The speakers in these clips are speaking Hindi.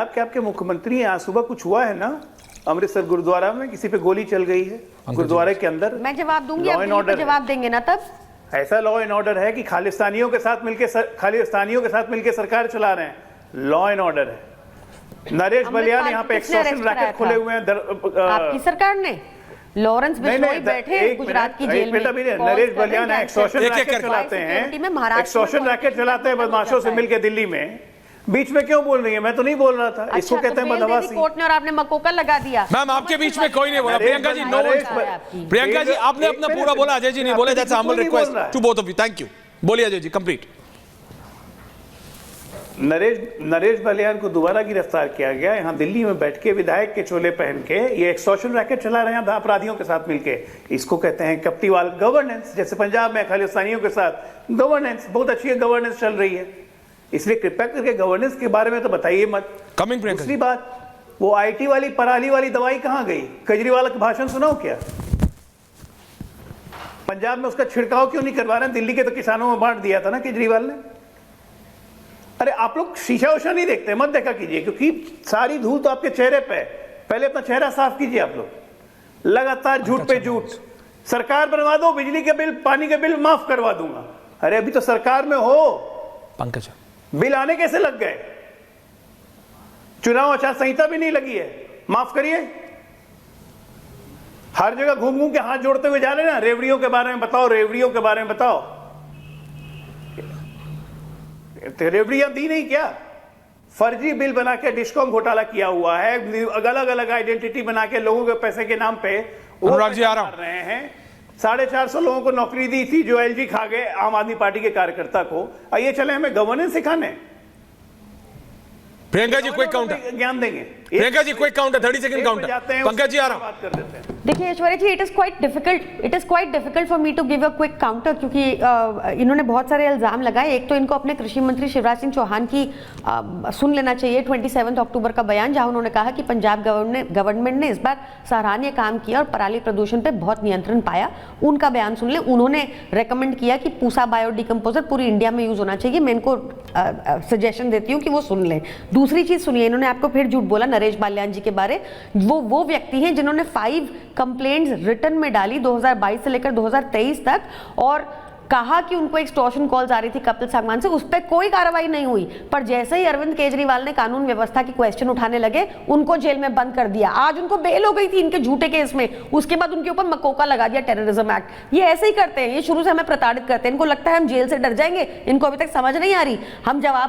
पंजाब के आपके मुख्यमंत्री हैं, आज सुबह कुछ हुआ है ना अमृतसर गुरुद्वारा में, किसी पे गोली चल गई है गुरुद्वारे के अंदर। मैं जवाब दूंगी, आप दिल्ली पे जवाब देंगे ना तब। ऐसा लॉ एंड ऑर्डर है कि खालिस्तानियों के साथ मिलकर सरकार चला रहे हैं, लॉ एंड ऑर्डर है। नरेश बलियान यहाँ पे एक्सटॉर्शन रैकेट खुले हुए हैं। आपकी सरकार ने, लॉरेंस बिश्नोई बैठे गुजरात की जेल में। नरेश बलियान एक्सटॉर्शन रैकेट चलाते हैं, एक्सटॉर्शन रैकेट चलाते हैं बदमाशों से मिलकर दिल्ली में। बीच में क्यों बोल रही है? मैं तो नहीं बोल रहा था। अच्छा, इसको कहते हैं बदहवासी। कोर्ट ने और आपने मकोका लगा दिया। मैम आपके बीच में कोई नहीं बोला। Priyanka ji, no one. प्रियंका जी आपने अपना पूरा बोला, अजय जी नहीं बोले। That's humble request to both of you. Thank you. बोलिए अजय जी, कंप्लीट। नरेश बलियान को दोबारा गिरफ्तार किया गया यहाँ दिल्ली में बैठ के, विधायक के चोले पहन के। ये एक्सटॉर्शन रैकेट चला रहे हैं अपराधियों के साथ मिलके। इसको कहते हैं कपटीवाल गवर्नेंस। जैसे पंजाब में खालिस्तानियों के साथ गवर्नेंस, बहुत अच्छी गवर्नेंस चल रही है। इसलिए कृपया करके गवर्नेंस के बारे में तो बताइए मत। दूसरी बात, वो आईटी वाली पराली वाली दवाई कहां गई? केजरीवाल का भाषण सुनाओ क्या? पंजाब में उसका छिड़काव क्यों नहीं करवा रहे? दिल्ली के तो किसानों में बांट दिया था ना केजरीवाल ने। अरे आप लोग शीशा उषा नहीं देखते, मत देखा कीजिए, क्योंकि सारी धूल तो आपके चेहरे पे है। पहले अपना चेहरा साफ कीजिए। आप लोग लगातार झूठ पे झूठ। सरकार बनवा दो, बिजली के बिल, पानी के बिल माफ करवा दूंगा। अरे अभी तो सरकार में हो, पंकज बिल आने कैसे लग गए? चुनाव आचार संहिता भी नहीं लगी है, माफ करिए। हर जगह घूम घूम के हाथ जोड़ते हुए जा रहे हैं ना। रेवड़ियों के बारे में बताओ, रेवड़ियों के बारे में बताओ। रेवड़ियां दी नहीं क्या? फर्जी बिल बना के डिस्कॉम घोटाला किया हुआ है। अलग अलग आइडेंटिटी बना के लोगों के पैसे के नाम पे अनुराग जी आ रहे हैं। 450 लोगों को नौकरी दी थी जो एलजी खा गए आम आदमी पार्टी के कार्यकर्ता को। आइए चले हमें गवर्नेंस सिखाने। प्रियंका जी क्विक काउंटर ज्ञान देंगे। Priyanka ji quick counter, 30 second counter. Pankaj ji आ रहा हूं। देखिए Aishwarya ji, it is quite difficult for me to give a quick counter, क्योंकि इन्होंने बहुत सारे इल्जाम लगाए। एक तो इनको अपने कृषि मंत्री शिवराज सिंह चौहान की सुन लेना चाहिए 27 अक्टूबर का बयान, जहां उन्होंने कहा कि पंजाब गवर्नमेंट ने इस बार सराहनीय काम किया और पराली प्रदूषण पे बहुत नियंत्रण पाया। उनका बयान सुन ले। उन्होंने रेकमेंड किया कि पूसा बायो डिकम्पोजर पूरी इंडिया में यूज होना चाहिए। मैं इनको सजेशन देती हूँ कि वो सुन लें। दूसरी चीज सुनिए, इन्होंने आपको फिर झूठ बोला नरेश बाल्यान जी के बारे। वो व्यक्ति हैं जिन्होंने 5 कंप्लेंट्स रिटर्न में डाली 2022 से लेकर 2023 तक, और कहा कि उनको एक्सटॉर्शन कॉल्स आ रही थी कपिल सागवान से। उस पर कोई कार्रवाई नहीं हुई, पर जैसे ही अरविंद केजरीवाल ने कानून व्यवस्था की क्वेश्चन उठाने लगे, उनको जेल में बंद कर दिया। आज उनको बेल हो गई थी इनके झूठे केस में, उसके बाद उनके ऊपर मकोका लगा दिया, टेररिज्म एक्ट। ये ऐसे ही करते हैं, ये शुरू से हमें प्रताड़ित करते हैं। इनको लगता है हम जेल से डर जाएंगे, इनको अभी तक समझ नहीं आ रही।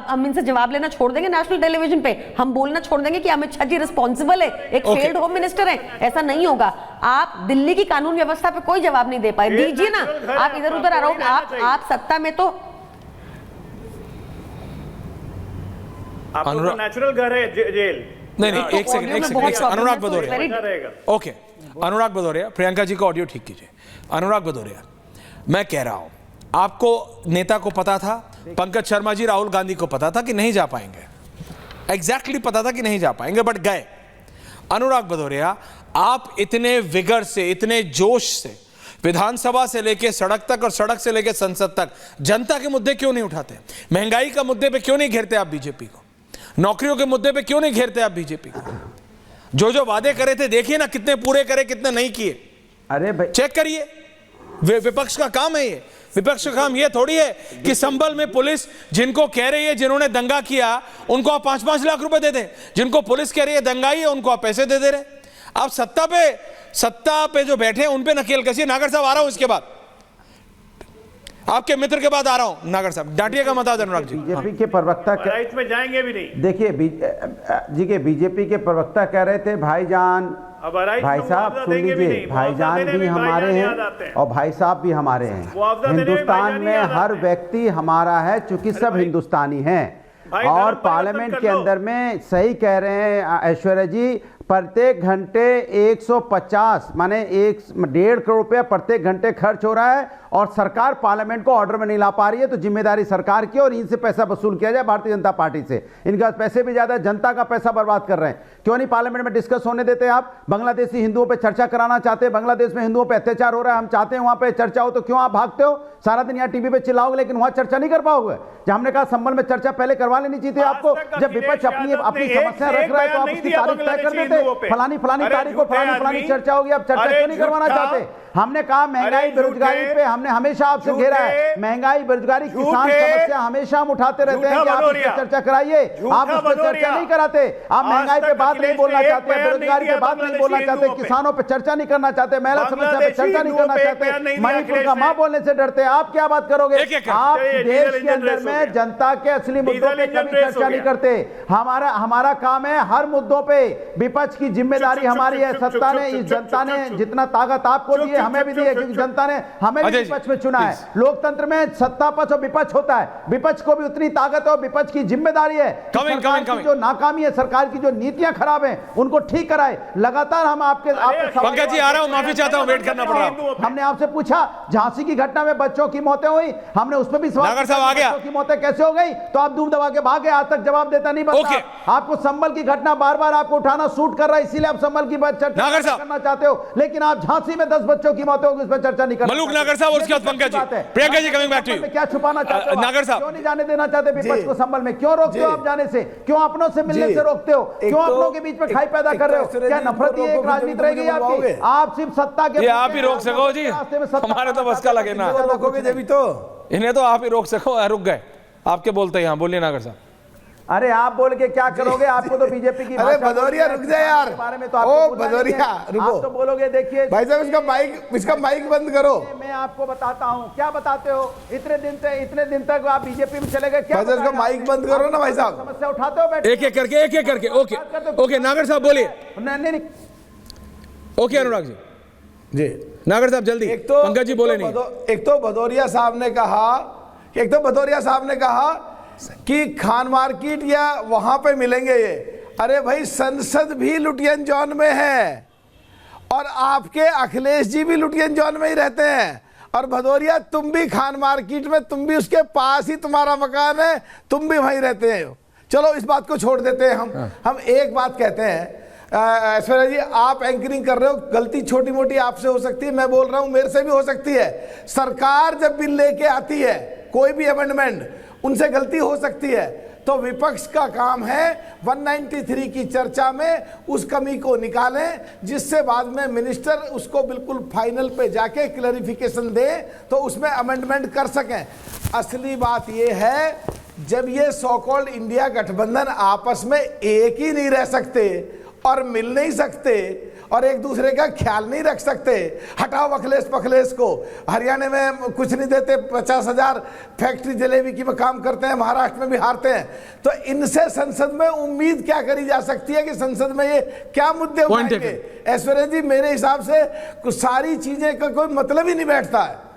हम इनसे जवाब लेना छोड़ देंगे नेशनल टेलीविजन पे, हम बोलना छोड़ देंगे कि अमित शाह जी रिस्पॉन्सिबल है, एक फेल्ड होम मिनिस्टर है। ऐसा नहीं होगा। आप दिल्ली की कानून व्यवस्था पे कोई जवाब नहीं दे पाए, दीजिए ना। आप इधर उधर आरोप, आप सत्ता में तो आपका नेचुरल घर है जेल। नहीं, एक सेकंड अनुराग भदौरिया। ओके, अनुराग भदौरिया, प्रियंका जी का ऑडियो ठीक कीजिए। अनुराग भदौरिया, मैं कह रहा हूं, आपको नेता को पता था, पंकज शर्मा जी, राहुल गांधी को पता था कि नहीं जा पाएंगे। एग्जैक्टली पता था कि नहीं जा पाएंगे, बट गए। अनुराग भदौरिया, आप इतने विगर से, इतने जोश से विधानसभा से लेके सड़क तक और सड़क से लेके संसद तक जनता के मुद्दे क्यों नहीं उठाते? महंगाई का मुद्दे पे क्यों नहीं घेरते आप बीजेपी को? नौकरियों के मुद्दे पे क्यों नहीं घेरते आप बीजेपी को? जो वादे करे थे देखिए ना, कितने पूरे करे, कितने नहीं किए। अरे भाई चेक करिए। विपक्ष का काम है ये। विपक्ष का काम ये थोड़ी है कि संभल में पुलिस जिनको कह रही है जिन्होंने दंगा किया उनको आप 5-5 लाख रुपए दे दें, जिनको पुलिस कह रही है दंगाई है उनको आप पैसे दे रहे। आप सत्ता पे जो बैठे हैं उन पे नकेल कसिए। नागर साहब आ रहा हूं, इसके बाद आपके मित्र के बाद आ रहा हूं। नागर साहब डांटिएगा मत, अनुराग जी। बीजेपी के प्रवक्ता इसमें जाएंगे भी नहीं। देखिए बीजेपी के प्रवक्ता कह रहे थे भाईजान, भाई साहब सुन लीजिए, भाईजान भी हमारे हैं और भाई साहब भी हमारे हैं। हिंदुस्तान में हर व्यक्ति हमारा है, चूंकि सब हिंदुस्तानी हैं। और पार्लियामेंट के अंदर में, सही कह रहे हैं ऐश्वर्या जी, प्रत्येक घंटे 150 माने 1.5 करोड़ रुपया प्रत्येक घंटे खर्च हो रहा है और सरकार पार्लियामेंट को ऑर्डर में नहीं ला पा रही है। तो जिम्मेदारी सरकार की और इनसे पैसा वसूल किया जाए भारतीय जनता पार्टी से। इनका पैसे भी ज्यादा, जनता का पैसा बर्बाद कर रहे हैं। क्यों नहीं पार्लियामेंट में डिस्कस होने देते आप? बांग्लादेशी हिंदुओं पर चर्चा कराना चाहते हैं, बांग्लादेश में हिंदुओं पर अत्याचार हो रहा है, हम चाहते हैं वहां पर चर्चा हो, तो क्यों आप भागते हो? सारा दिन यहाँ टीवी पे चिल्लाओगे लेकिन वहां चर्चा नहीं कर पाओगे। जब हमने कहा संबल में चर्चा पहले करवा लेनी चाहिए थी आपको। जब विपक्ष अपनी समस्या रख रहा है तो आप उसकी तारीख तय कर देते, फलानी तारीख को फलानी चर्चा होगी। आप चर्चा क्यों नहीं करवाना चाहते? हमने कहा महंगाई बेरोजगारी पे हमने हमेशा आपसे घेरा है। महंगाई बेरोजगारी किसान समस्या हमेशा हम उठाते रहते हैं कि आप इस पर चर्चा कराइए। आप उस पर चर्चा नहीं कराते। आप महंगाई पे बात नहीं बोलना चाहते, बेरोजगारी पे बात नहीं बोलना चाहते, किसानों पे चर्चा नहीं करना चाहते, महिला समस्या पे चर्चा नहीं करना चाहते, मणिपुर का मां बोलने से डरते। आप क्या बात करोगे? आप देश के अंदर में जनता के असली मुद्दों पे कभी चर्चा नहीं करते। हमारा काम है हर मुद्दों पे विपक्ष की जिम्मेदारी हमारी है। सत्ता ने, इस जनता ने जितना ताकत आपको दी है हमें भी दी है, क्योंकि जनता ने हमें भी विपक्ष में चुना है। लोकतंत्र में सत्ता पक्ष और विपक्ष होता है, विपक्ष को भी उतनी ताकत है और विपक्ष की जिम्मेदारी है सरकार की जो नाकामी है, सरकार की जो नीतियां खराब हैं उनको ठीक कराए। लगातार हम आपके पंकज जी आ रहा हूं, माफी चाहता हूं, वेट करना पड़ रहा है। हमने आपसे पूछा झांसी की घटना में बच्चों की मौतें हुई, हमने उस पर भी सवाल नागर साहब आ गया, बच्चों की मौतें कैसे हो गई? तो आप दूर दबा के भागे, आज तक जवाब देता नहीं बनता। आपको संभल की घटना बार बार आपको उठाना सूट कर रहा है, इसीलिए आप संभल की बात चर्चा करना चाहते हो, लेकिन आप झांसी में 10 बच्चों की मौतें होगी, इस पर चर्चा नहीं करना। मलूक नागर साहब और उसके बाद Pankaj ji, Priyanka ji coming back to you. क्या छुपाना चाहते हो? नागर साहब क्यों नहीं जाने देना चाहते विपक्ष को संभल में? क्यों रोकते हो आप जाने से? क्यों अपनों से मिलने से रोकते हो? क्यों अपनों के बीच में खाई पैदा कर रहे हो? क्या नफरत ही एक राजनीति रहेगी आपकी? आप सिर्फ सत्ता के आप ही रोक सको जी, हमारे तो बस का लगे ना, रोकोगे जब तो इन्हें तो आप ही रोक सको। रुक गए आपके बोलते हैं, बोलिए नागर साहब। अरे आप बोल के क्या करोगे? आपको तो बीजेपी की अरे भदौरिया रुक जाए यार, बारे में तो ओ भदौरिया रुको, आप तो बोलोगे देखिए भाई साहब इसका माइक बंद करो। मैं आपको बताता हूँ क्या बताते हो। इतने दिन तक आप बीजेपी में चले गए, क्या भाई साहब इसका माइक बंद करो ना भाई साहब। समस्या उठाते हो बैठ एक एक करके ओके नागर साहब बोलिए। नहीं ओके अनुराग जी जी नागर साहब जल्दी, पंकज जी बोले नहीं। एक तो भदौरिया साहब ने कहा कि खान मार्केट या वहां पे मिलेंगे ये। अरे भाई संसद भी लुटियन जोन में है और आपके अखिलेश जी भी लुटियन जोन में ही रहते हैं। और भदौरिया तुम भी खान मार्केट में, तुम भी उसके पास ही तुम्हारा मकान है, तुम भी वहीं रहते हैं। चलो इस बात को छोड़ देते हैं। हम एक बात कहते हैं, ऐश्वर्या जी आप एंकरिंग कर रहे हो, गलती छोटी मोटी आपसे हो सकती है, मैं बोल रहा हूं मेरे से भी हो सकती है। सरकार जब बिल लेके आती है कोई भी अमेंडमेंट, उनसे गलती हो सकती है, तो विपक्ष का काम है 193 की चर्चा में उस कमी को निकालें, जिससे बाद में मिनिस्टर उसको बिल्कुल फाइनल पे जाके क्लैरिफिकेशन दे तो उसमें अमेंडमेंट कर सकें। असली बात यह है जब ये सो कॉल्ड इंडिया गठबंधन आपस में एक ही नहीं रह सकते और मिल नहीं सकते और एक दूसरे का ख्याल नहीं रख सकते, हटाओ अखिलेश पखलेश को। हरियाणा में कुछ नहीं देते, 50,000 फैक्ट्री जलेबी की में काम करते हैं, महाराष्ट्र में भी हारते हैं। तो इनसे संसद में उम्मीद क्या करी जा सकती है कि संसद में ये क्या मुद्दे उठाएंगे? ऐश्वर्या जी मेरे हिसाब से कुछ सारी चीजें का कोई मतलब ही नहीं बैठता है।